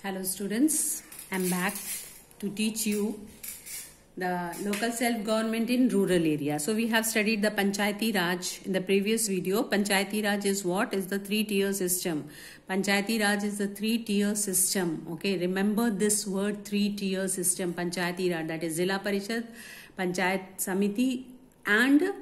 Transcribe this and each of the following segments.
Hello students, I am back to teach you the local self-government in rural area. So we have studied the Panchayati Raj in the previous video. Panchayati Raj is what? Is the three-tier system. Panchayati Raj is the three-tier system. Okay, remember this word three-tier system. Panchayati Raj, that is Zilla Parishad, Panchayat Samiti and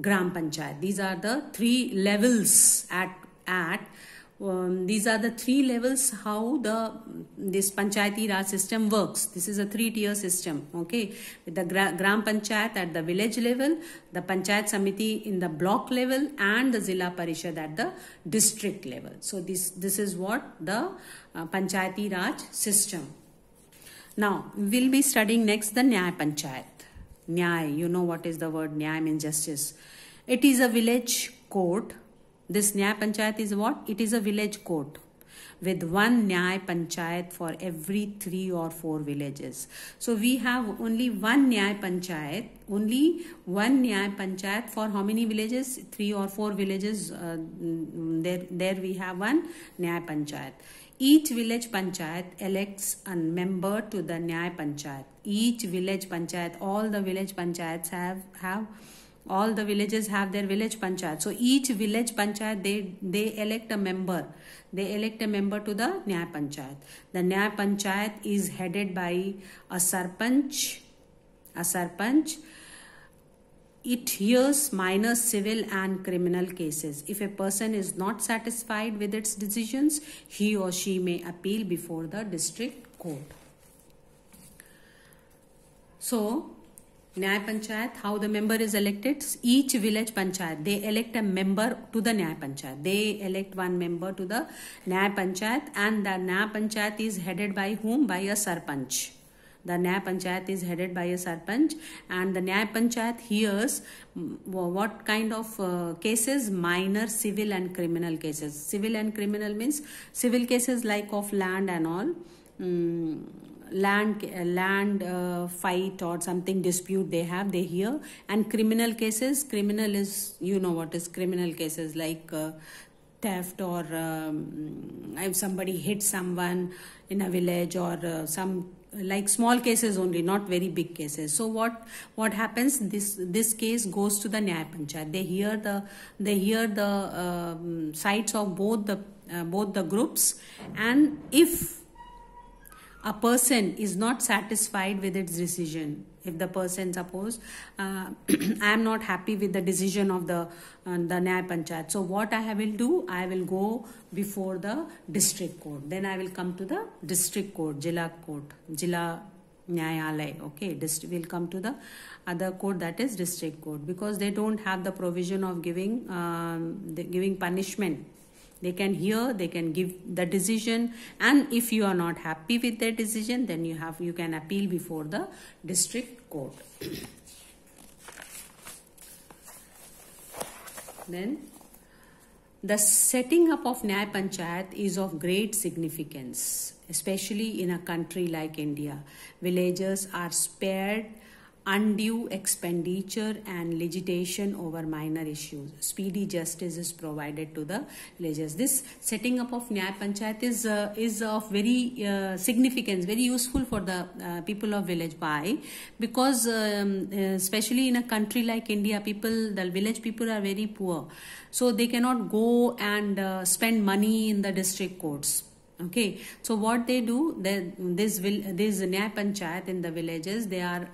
Gram Panchayat. These are the three levels these are the three levels how this Panchayati Raj system works. This is a three-tier system. Okay, with the Gram Panchayat at the village level, the Panchayat Samiti in the block level, and the Zilla Parishad at the district level. So this is what the Panchayati Raj system. Now we will be studying next the Nyay Panchayat. Nyay, you know what is the word Nyay, means justice. It is a village court. This Nyay Panchayat is what? It is a village court with one Nyay Panchayat for every 3 or 4 villages. So we have only one Nyay Panchayat, for how many villages? 3 or 4 villages. There we have one Nyay Panchayat. Each village Panchayat elects a member to the Nyay Panchayat. Each village Panchayat, all the village Panchayats all the villages have their village panchayat. So each village panchayat, they elect a member. They elect a member to the Nyay Panchayat. The Nyay Panchayat is headed by a sarpanch. It hears minor civil and criminal cases. If a person is not satisfied with its decisions, he or she may appeal before the district court. So Nyay Panchayat, how the member is elected? Each village Panchayat, they elect a member to the Nyay Panchayat. They elect one member to the Nyay Panchayat, and the Nyay Panchayat is headed by whom? By a sarpanch. The Nyay Panchayat is headed by a sarpanch, and the Nyay Panchayat hears what kind of cases? Minor civil and criminal cases. Civil and criminal means civil cases like of land and all. Land fight or something dispute they hear, and criminal cases, criminal is, you know what is criminal cases, like theft or if somebody hits someone in a village, or some like small cases only, not very big cases. So what happens? This case goes to the Nyay Panchayat. They hear the sides of both the groups, and if a person is not satisfied with its decision, if the person, suppose I am not happy with the decision of the Nyay Panchayat, so what I will do, I will go before the district court. Then I will come to the district court, Jilla Nyayalay. Okay, will come to the other court, that is district court, because they don't have the provision of giving punishment. They can hear, they can give the decision, and if you are not happy with their decision, then you can appeal before the district court. Then the setting up of Nyay Panchayat is of great significance, especially in a country like India. Villagers are spared undue expenditure and litigation over minor issues. Speedy justice is provided to the villagers. This setting up of Nyay Panchayat is of very significance, very useful for the people of village. Why? Because especially in a country like India, the village people are very poor, so they cannot go and spend money in the district courts. Okay, so what they do, this Nyay Panchayat in the villages, they are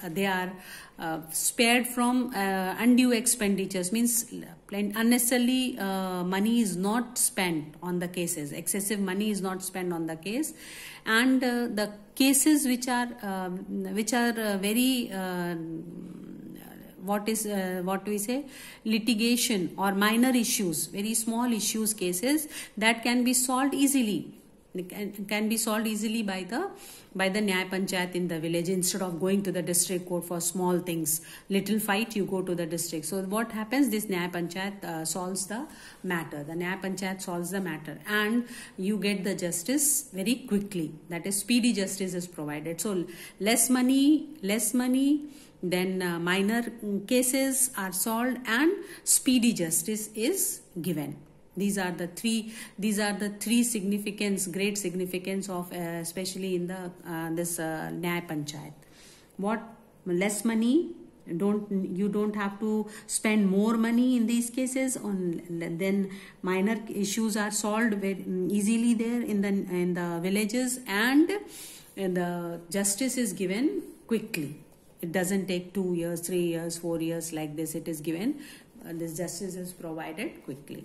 spared from undue expenditures, means unnecessarily money is not spent on the cases. Excessive money is not spent on the case, and the cases which are very what do we say, litigation or minor issues, very small issues, cases that can be solved easily. Can be solved easily by the Nyay Panchayat in the village, instead of going to the district court for small things. Little fight, you go to the district. So what happens? This Nyay Panchayat solves the matter. The Nyay Panchayat solves the matter, and you get the justice very quickly. That is, speedy justice is provided. So less money, then minor cases are solved, and speedy justice is given. These are the three significance, great significance of especially in the this Nyay Panchayat. What? Less money. You don't have to spend more money in these cases. Then minor issues are solved very easily there in the villages, and the justice is given quickly. It doesn't take 2 years, 3 years, 4 years like this. It is given. This justice is provided quickly.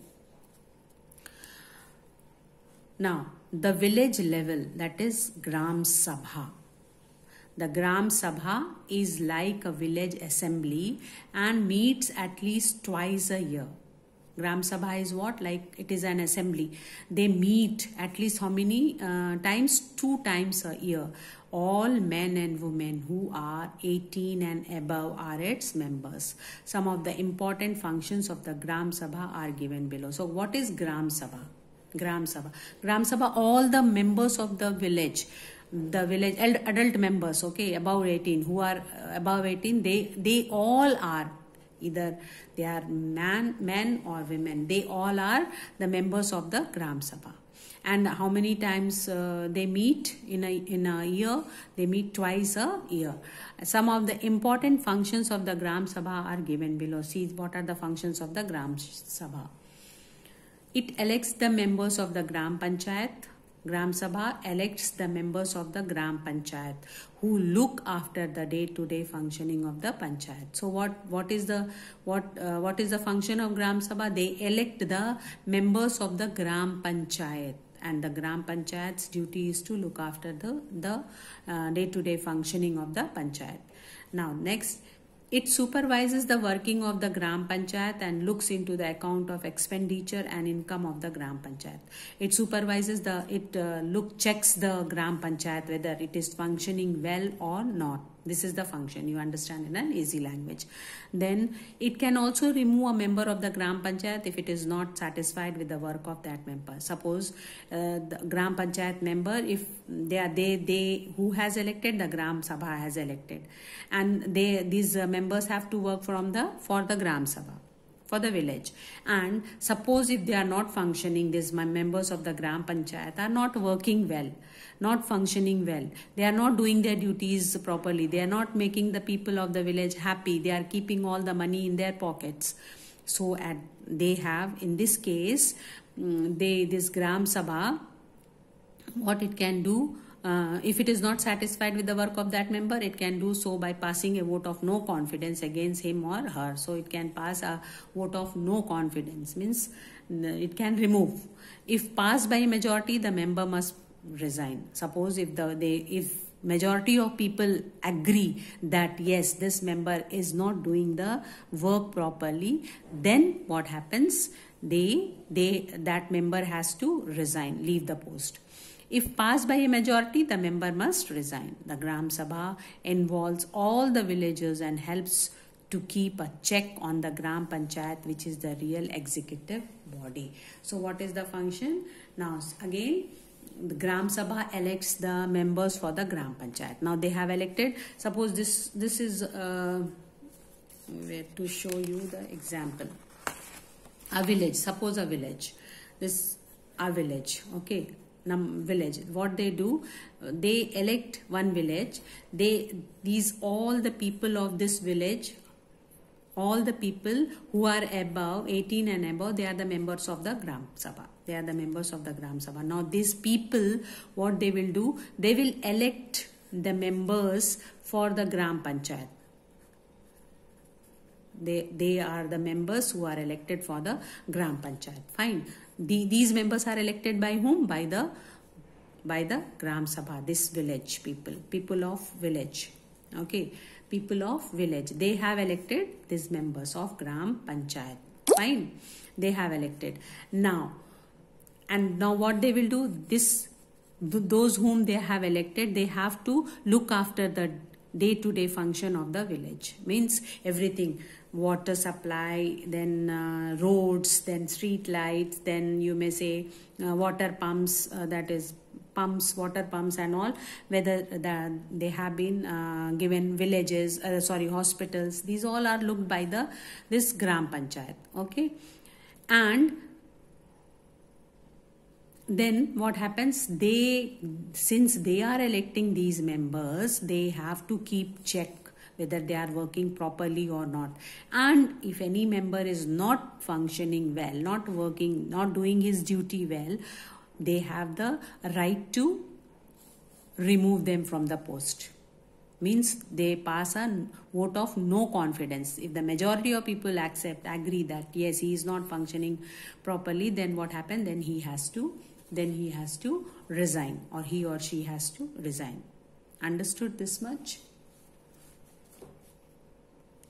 Now, the village level, that is Gram Sabha. The Gram Sabha is like a village assembly and meets at least twice a year. Gram Sabha is what? Like it is an assembly. They meet at least how many times? 2 times a year. All men and women who are 18 and above are its members. Some of the important functions of the Gram Sabha are given below. So what is Gram Sabha? Gram Sabha. Gram Sabha, all the members of the village adult members, okay, above 18, who are above 18, they all are, either they are men or women, they all are the members of the Gram Sabha. And how many times they meet in a year? They meet twice a year. Some of the important functions of the Gram Sabha are given below. See what are the functions of the Gram Sabha. It elects the members of the Gram Panchayat. Gram Sabha elects the members of the Gram Panchayat who look after the day-to-day functioning of the Panchayat. So what is the function of Gram Sabha? They elect the members of the Gram Panchayat, and the Gram Panchayat's duty is to look after the day-to-day functioning of the Panchayat. Now next, it supervises the working of the Gram Panchayat and looks into the account of expenditure and income of the Gram Panchayat. It supervises checks the Gram Panchayat whether it is functioning well or not. This is the function, you understand in an easy language. Then it can also remove a member of the Gram Panchayat if it is not satisfied with the work of that member. Suppose the Gram Panchayat member, if they who has elected, the Gram Sabha has elected, and these members have to work for the Gram Sabha, for the village. And suppose if they are not functioning, these members of the Gram Panchayat are not working well, not functioning well, they are not doing their duties properly, they are not making the people of the village happy, they are keeping all the money in their pockets. So they have, in this case, this Gram Sabha, what it can do, if it is not satisfied with the work of that member, it can do so by passing a vote of no confidence against him or her. So it can pass a vote of no confidence, means it can remove. If passed by a majority, the member must resign. Suppose if majority of people agree that yes, this member is not doing the work properly, then what happens? That member has to resign, leave the post. If passed by a majority, the member must resign. The Gram Sabha involves all the villagers and helps to keep a check on the Gram Panchayat, which is the real executive body. So what is the function? Now again, the Gram Sabha elects the members for the Gram Panchayat. Now they have elected, suppose this is where to show you the example. A village, suppose a village, okay, village. What they do, they elect one village. All the people of this village, all the people who are above 18 and above, they are the members of the Gram Sabha. They are the members of the Gram Sabha. Now these people, what they will do, they will elect the members for the Gram Panchayat. They are the members who are elected for the Gram Panchayat. Fine. These members are elected by whom? By the Gram Sabha, this village people of village. Okay, people of village. They have elected these members of Gram Panchayat. Fine. They have elected. Now what they will do? Those whom they have elected, they have to look after the day-to-day function of the village. Means everything. Water supply, then roads, then street lights, then you may say water pumps, that is water pumps and all, whether they have been given villages, hospitals, these all are looked by this Gram Panchayat. Okay, and then what happens, since they are electing these members, they have to keep check whether they are working properly or not. And if any member is not functioning well, not working, not doing his duty well, they have the right to remove them from the post. Means they pass a vote of no confidence. If the majority of people agree that yes, he is not functioning properly, then what happens? Then he has to resign, or he or she has to resign. Understood this much?